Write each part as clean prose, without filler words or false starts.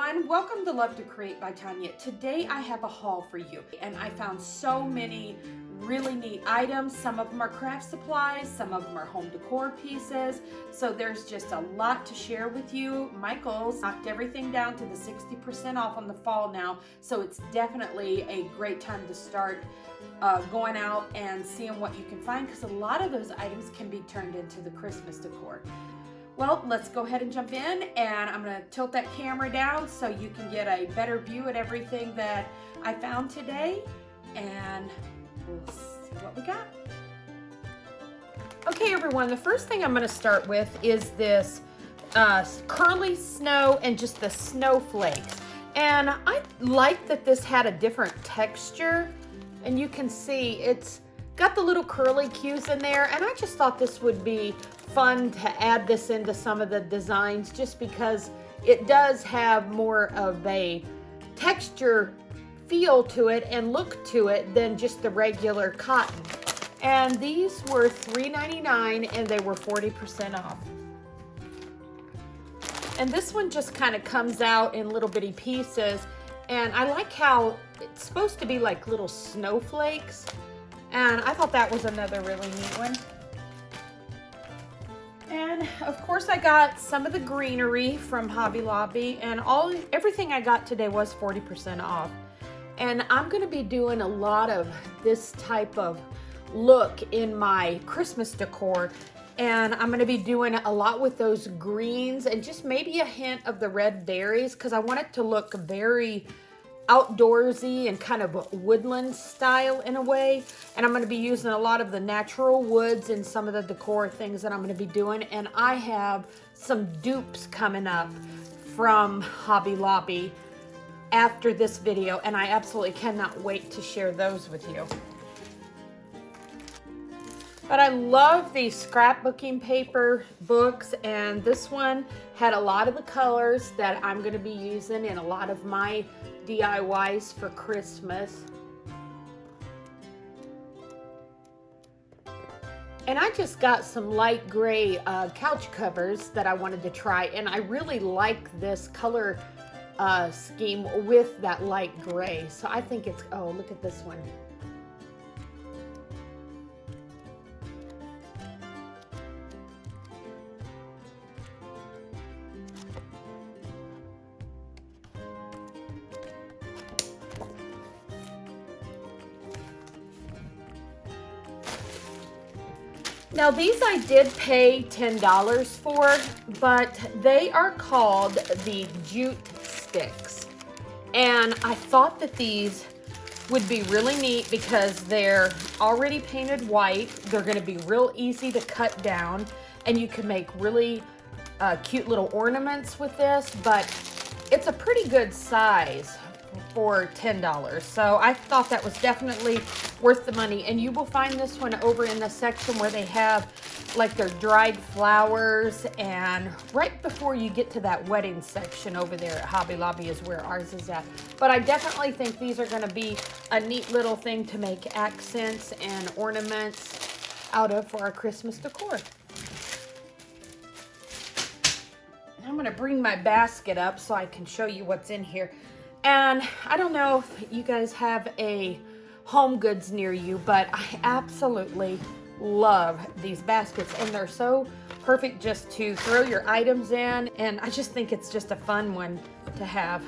everyone, welcome to Love to Create by Tonya. Today I have a haul for you and I found so many really neat items. Some of them are craft supplies, some of them are home decor pieces, so there's just a lot to share with you. Michael's knocked everything down to the 60% off on the fall now, so it's definitely a great time to start going out and seeing what you can find, because a lot of those items can be turned into the Christmas decor. Well, let's go ahead and jump in, and I'm going to tilt that camera down so you can get a better view at everything that I found today, and we'll see what we got. Okay, everyone, the first thing I'm going to start with is this curly snow and just the snowflakes. And I like that this had a different texture, and you can see it's got the little curly cues in there, and I just thought this would be fun to add this into some of the designs just because it does have more of a texture feel to it and look to it than just the regular cotton. And these were $3.99 and they were 40% off. And this one just kind of comes out in little bitty pieces, and I like how it's supposed to be like little snowflakes, and I thought that was another really neat one. And of course I got some of the Greenery from Hobby Lobby, and everything I got today was 40% off. And I'm going to be doing a lot of this type of look in my Christmas decor, and I'm going to be doing a lot with those greens and just maybe a hint of the red berries, because I want it to look very outdoorsy and kind of woodland style in a way. And I'm going to be using a lot of the natural woods in some of the decor things that I'm going to be doing. And I have some dupes coming up from Hobby Lobby after this video, and I absolutely cannot wait to share those with you. But I love these scrapbooking paper books, and this one had a lot of the colors that I'm going to be using in a lot of my DIYs for Christmas. And I just got some light gray couch covers that I wanted to try, and I really like this color scheme with that light gray. So I think it's, oh, look at this one. Now these I did pay $10 for, but they are called the jute sticks. And I thought that these would be really neat because they're already painted white. They're going to be real easy to cut down, and you can make really cute little ornaments with this, but it's a pretty good size for $10. So I thought that was definitely worth the money. And you will find this one over in the section where they have like their dried flowers, and right before you get to that wedding section over there at Hobby Lobby is where ours is at. But I definitely think these are going to be a neat little thing to make accents and ornaments out of for our Christmas decor. I'm going to bring my basket up so I can show you what's in here. And I don't know if you guys have a Home Goods near you, but I absolutely love these baskets, and they're so perfect just to throw your items in, and I just think it's just a fun one to have.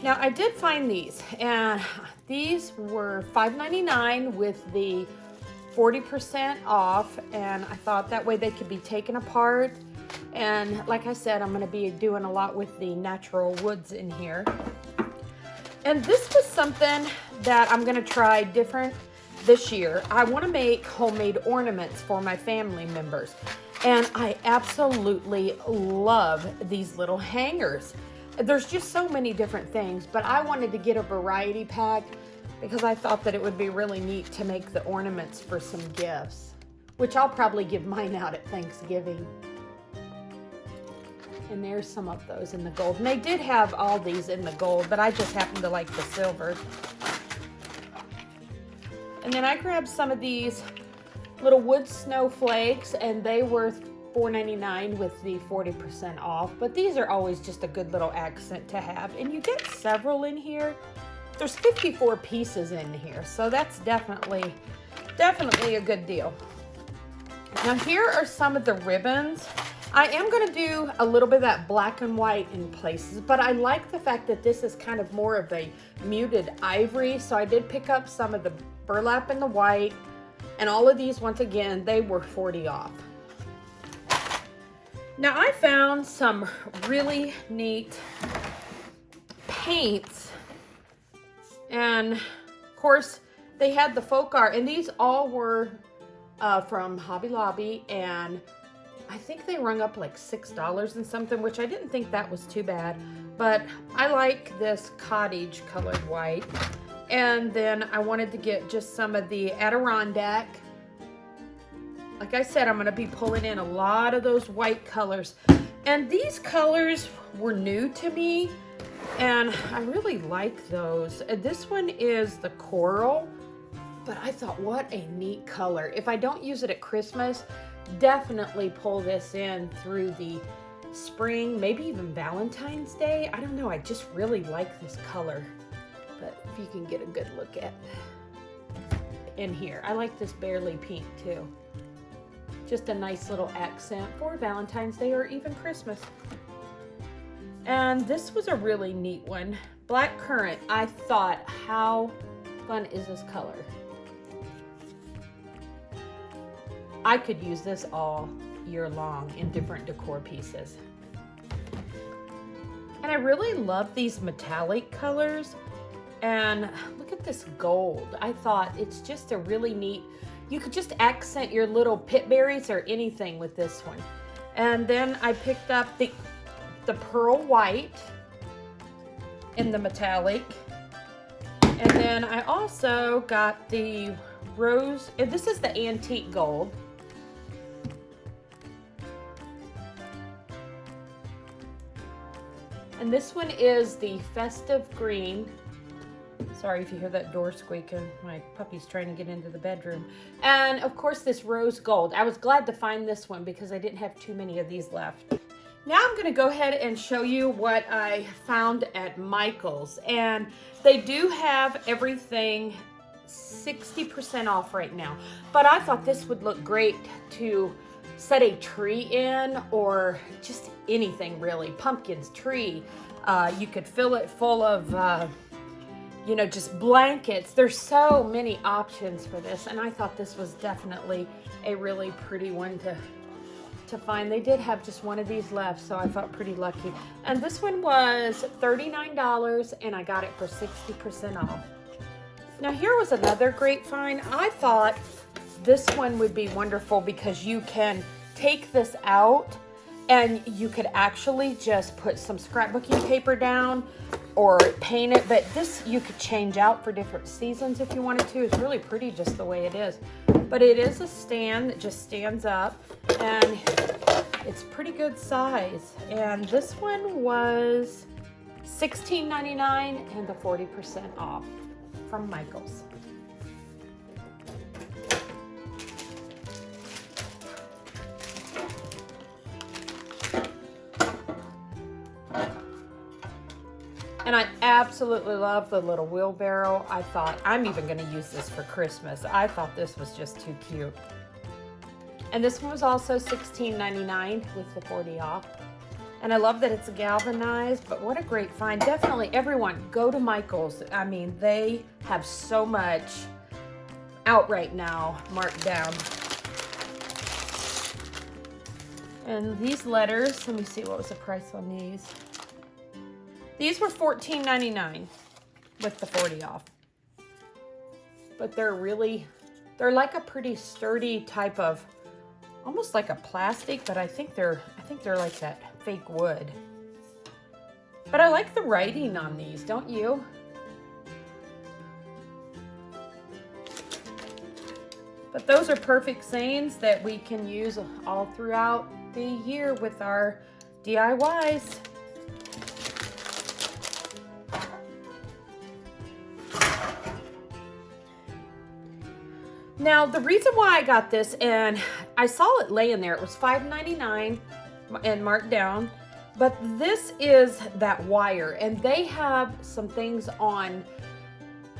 Now I did find these, and these were $5.99 with the 40% off, and I thought that way they could be taken apart. And like I said, I'm going to be doing a lot with the natural woods in here. And this was something that I'm going to try different this year. I want to make homemade ornaments for my family members. And I absolutely love these little hangers. There's just so many different things, but I wanted to get a variety pack because I thought that it would be really neat to make the ornaments for some gifts, which I'll probably give mine out at Thanksgiving. And there's some of those in the gold. And they did have all these in the gold, but I just happen to like the silver. And then I grabbed some of these little wood snowflakes, and they were $4.99 with the 40% off, but these are always just a good little accent to have. And you get several in here. There's 54 pieces in here, so that's definitely a good deal. Now here are some of the ribbons. I am going to do a little bit of that black and white in places, but I like the fact that this is kind of more of a muted ivory, so I did pick up some of the burlap in the white, and all of these, once again, they were 40 off. Now I found some really neat paints, and of course they had the folk art, and these all were from Hobby Lobby, and I think they rung up like $6 and something, which I didn't think that was too bad, but I like this cottage colored white. And then I wanted to get just some of the Adirondack. Like I said, I'm going to be pulling in a lot of those white colors. And these colors were new to me, and I really like those. This one is the coral, but I thought, what a neat color. If I don't use it at Christmas, definitely pull this in through the spring, maybe even Valentine's Day. I don't know, I just really like this color. But if you can get a good look at in here. I like this barely pink too. Just a nice little accent for Valentine's Day or even Christmas. And this was a really neat one. Black Currant. I thought, how fun is this color? I could use this all year long in different decor pieces. And I really love these metallic colors. And look at this gold. I thought it's just a really neat, you could just accent your little pit berries or anything with this one. And then I picked up the pearl white in the metallic. And then I also got the rose, and this is the antique gold. And this one is the festive green. Sorry if you hear that door squeaking. My puppy's trying to get into the bedroom. And of course this rose gold. I was glad to find this one because I didn't have too many of these left. Now I'm going to go ahead and show you what I found at Michael's. And they do have everything 60% off right now. But I thought this would look great to set a tree in, or just anything really. Pumpkins, tree. You could fill it full of you know, just blankets. There's so many options for this, and I thought this was definitely a really pretty one to find. They did have just one of these left, so I felt pretty lucky. And this one was $39, and I got it for 60% off. Now here was another great find. I thought this one would be wonderful because you can take this out and you could actually just put some scrapbooking paper down or paint it, but this you could change out for different seasons if you wanted to. It's really pretty just the way it is. But it is a stand that just stands up, and it's pretty good size. And this one was $16.99 and the 40% off from Michael's. And I absolutely love the little wheelbarrow. I thought, I'm even going to use this for Christmas. I thought this was just too cute. And this one was also $16.99 with the 40 off. And I love that it's galvanized, but what a great find. Definitely, everyone, go to Michael's. I mean, they have so much out right now, marked down. And these letters, let me see, what was the price on these? These were $14.99 with the 40 off. But they're like a pretty sturdy type of, almost like a plastic, but I think they're like that fake wood. But I like the writing on these, don't you? But those are perfect sayings that we can use all throughout the year with our DIYs. Now, the reason why I got this, and I saw it laying there, it was $5.99 and marked down, but this is that wire, and they have some things on,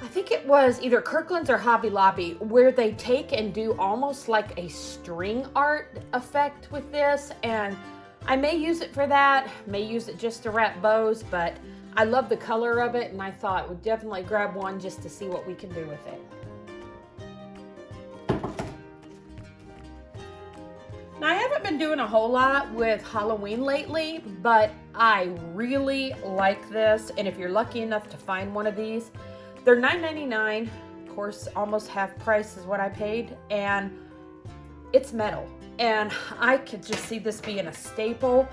I think it was either Kirkland's or Hobby Lobby, where they take and do almost like a string art effect with this, and I may use it for that, may use it just to wrap bows, but I love the color of it, and I thought we'd definitely grab one just to see what we can do with it. Now, I haven't been doing a whole lot with Halloween lately, but I really like this, and if you're lucky enough to find one of these, they're $9.99, of course, almost half price is what I paid, and it's metal. And I could just see this being a staple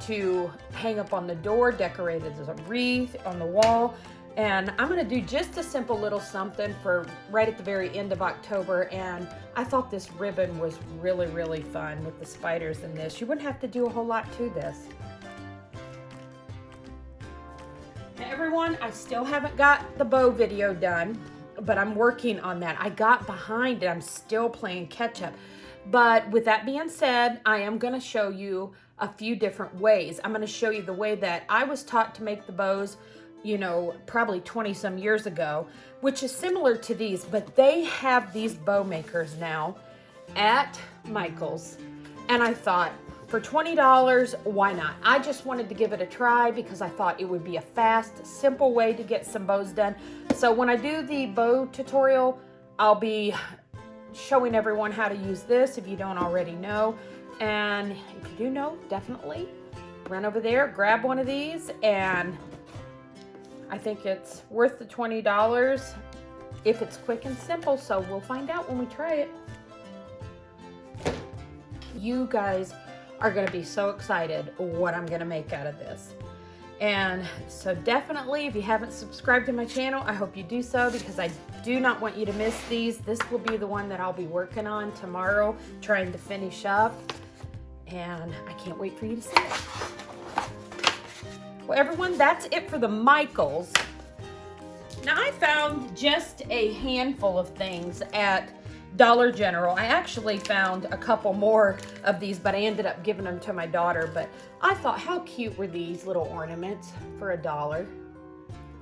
to hang up on the door, decorated as a wreath on the wall. And I'm gonna do just a simple little something for right at the very end of October. And I thought this ribbon was really, really fun with the spiders in this. You wouldn't have to do a whole lot to this. Now, everyone, I still haven't got the bow video done, but I'm working on that. I got behind it. I'm still playing catch up. But with that being said, I am going to show you a few different ways. I'm going to show you the way that I was taught to make the bows, you know, probably 20 some years ago, which is similar to these, but they have these bow makers now at Michael's. And I thought, for $20, why not? I just wanted to give it a try because I thought it would be a fast, simple way to get some bows done. So when I do the bow tutorial, I'll be showing everyone how to use this if you don't already know. And if you do know, definitely run over there, grab one of these, and I think it's worth the $20 if it's quick and simple. So we'll find out when we try it. You guys are going to be so excited what I'm going to make out of this. And so definitely, if you haven't subscribed to my channel, I hope you do so because I do not want you to miss these. This will be the one that I'll be working on tomorrow, trying to finish up. And I can't wait for you to see it. Well, everyone, that's it for the Michaels. Now, I found just a handful of things at Dollar General. I actually found a couple more of these, but I ended up giving them to my daughter. But I thought, how cute were these little ornaments for $1?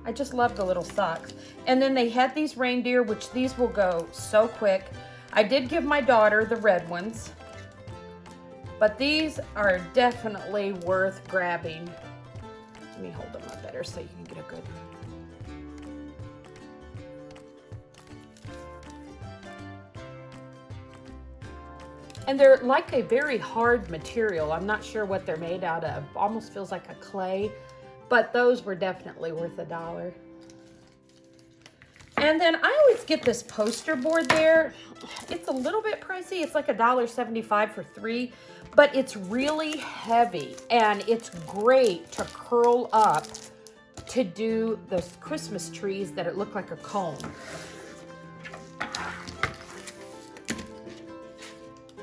I just love the little socks. And then they had these reindeer, which these will go so quick. I did give my daughter the red ones, but these are definitely worth grabbing. Let me hold them up better so you can get a good. And they're like a very hard material. I'm not sure what they're made out of. Almost feels like a clay, but those were definitely worth $1. And then I always get this poster board there. It's a little bit pricey. It's like $1.75 for 3, but it's really heavy and it's great to curl up to do those Christmas trees that it look like a cone.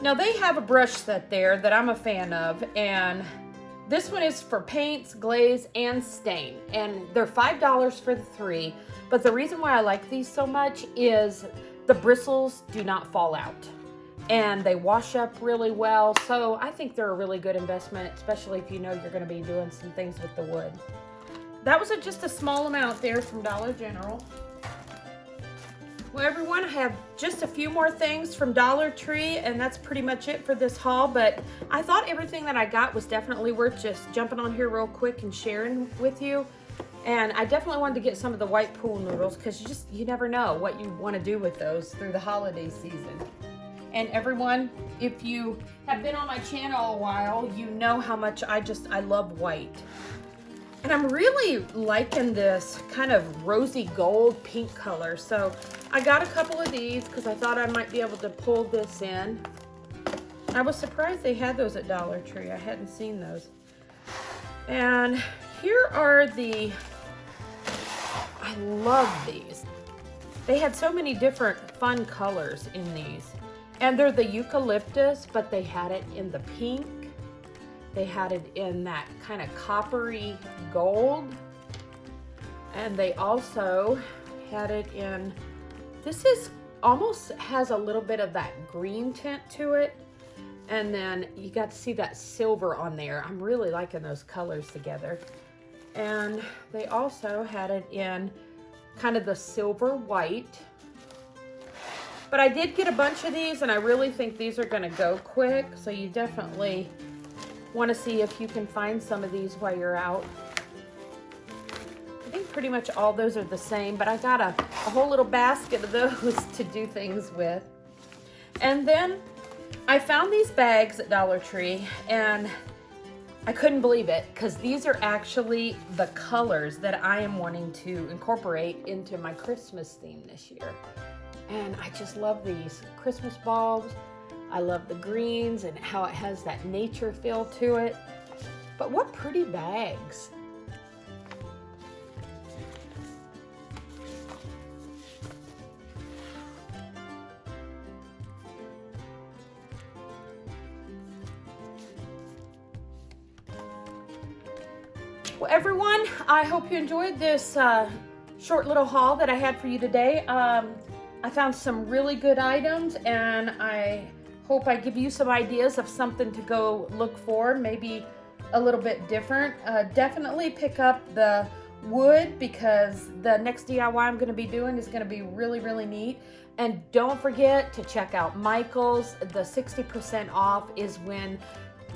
Now they have a brush set there that I'm a fan of, and this one is for paints, glaze, and stain, and they're $5 for the 3. But the reason why I like these so much is the bristles do not fall out, and they wash up really well. So I think they're a really good investment, especially if you know you're going to be doing some things with the wood. That was just a small amount there from Dollar General. Well, everyone, I have just a few more things from Dollar Tree, and that's pretty much it for this haul. But I thought everything that I got was definitely worth just jumping on here real quick and sharing with you. And I definitely wanted to get some of the white pool noodles because you never know what you want to do with those through the holiday season. And everyone, if you have been on my channel a while, you know how much I love white. And I'm really liking this kind of rosy gold pink color. So I got a couple of these because I thought I might be able to pull this in. I was surprised they had those at Dollar Tree. I hadn't seen those. And here are I love these. They had so many different fun colors in these. And they're the eucalyptus, but they had it in the pink. They had it in that kind of coppery gold. And they also had it in, this is almost has a little bit of that green tint to it. And then you got to see that silver on there. I'm really liking those colors together. And they also had it in kind of the silver white. But I did get a bunch of these, and I really think these are gonna go quick. So you definitely wanna see if you can find some of these while you're out. I think pretty much all those are the same, but I got a whole little basket of those to do things with. And then I found these bags at Dollar Tree, and I couldn't believe it, because these are actually the colors that I am wanting to incorporate into my Christmas theme this year. And I just love these Christmas bulbs. I love the greens and how it has that nature feel to it. But what pretty bags. Well, everyone, I hope you enjoyed this short little haul that I had for you today. I found some really good items, and I hope I give you some ideas of something to go look for, maybe a little bit different. Definitely pick up the wood, because the next DIY I'm going to be doing is going to be really, really neat. And don't forget to check out Michael's. The 60% off is when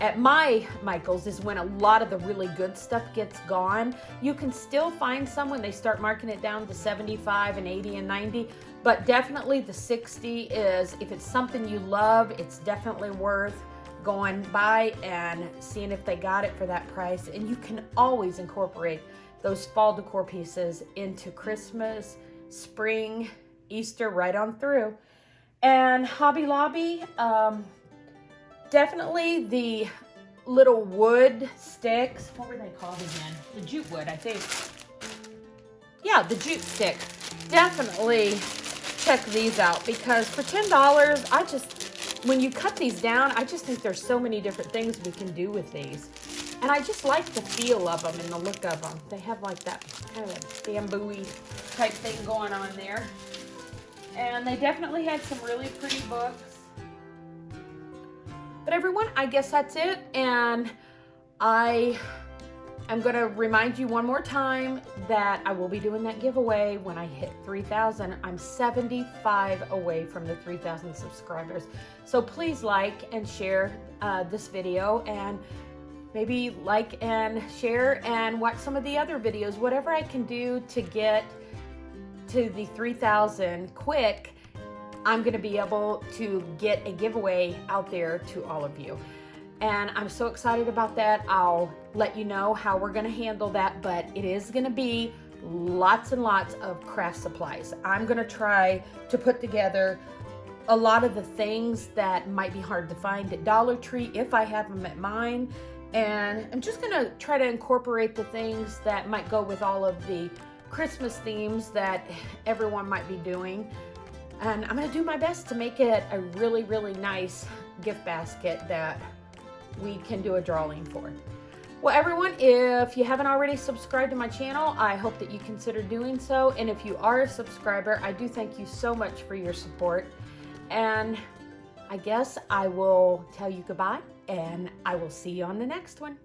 at my Michael's is when a lot of the really good stuff gets gone. You can still find some when they start marking it down to 75 and 80 and 90, but definitely the 60 is, if it's something you love, it's definitely worth going by and seeing if they got it for that price. And you can always incorporate those fall decor pieces into Christmas, spring, Easter, right on through. And Hobby Lobby, definitely the little wood sticks. What were they called again? The jute wood, I think. Yeah, the jute stick. Definitely check these out, because for $10, when you cut these down, I just think there's so many different things we can do with these. And I just like the feel of them and the look of them. They have like that kind of bamboo-y type thing going on there. And they definitely had some really pretty books. But everyone, I guess that's it. And I am going to remind you one more time that I will be doing that giveaway when I hit 3,000. I'm 75 away from the 3,000 subscribers. So please like and share this video, and maybe like and share and watch some of the other videos. Whatever I can do to get to the 3,000 quick, I'm going to be able to get a giveaway out there to all of you. And I'm so excited about that. I'll let you know how we're going to handle that, but it is going to be lots and lots of craft supplies. I'm going to try to put together a lot of the things that might be hard to find at Dollar Tree if I have them at mine. And I'm just going to try to incorporate the things that might go with all of the Christmas themes that everyone might be doing. And I'm going to do my best to make it a really, really nice gift basket that we can do a drawing for. Well, everyone, if you haven't already subscribed to my channel, I hope that you consider doing so. And if you are a subscriber, I do thank you so much for your support. And I guess I will tell you goodbye, and I will see you on the next one.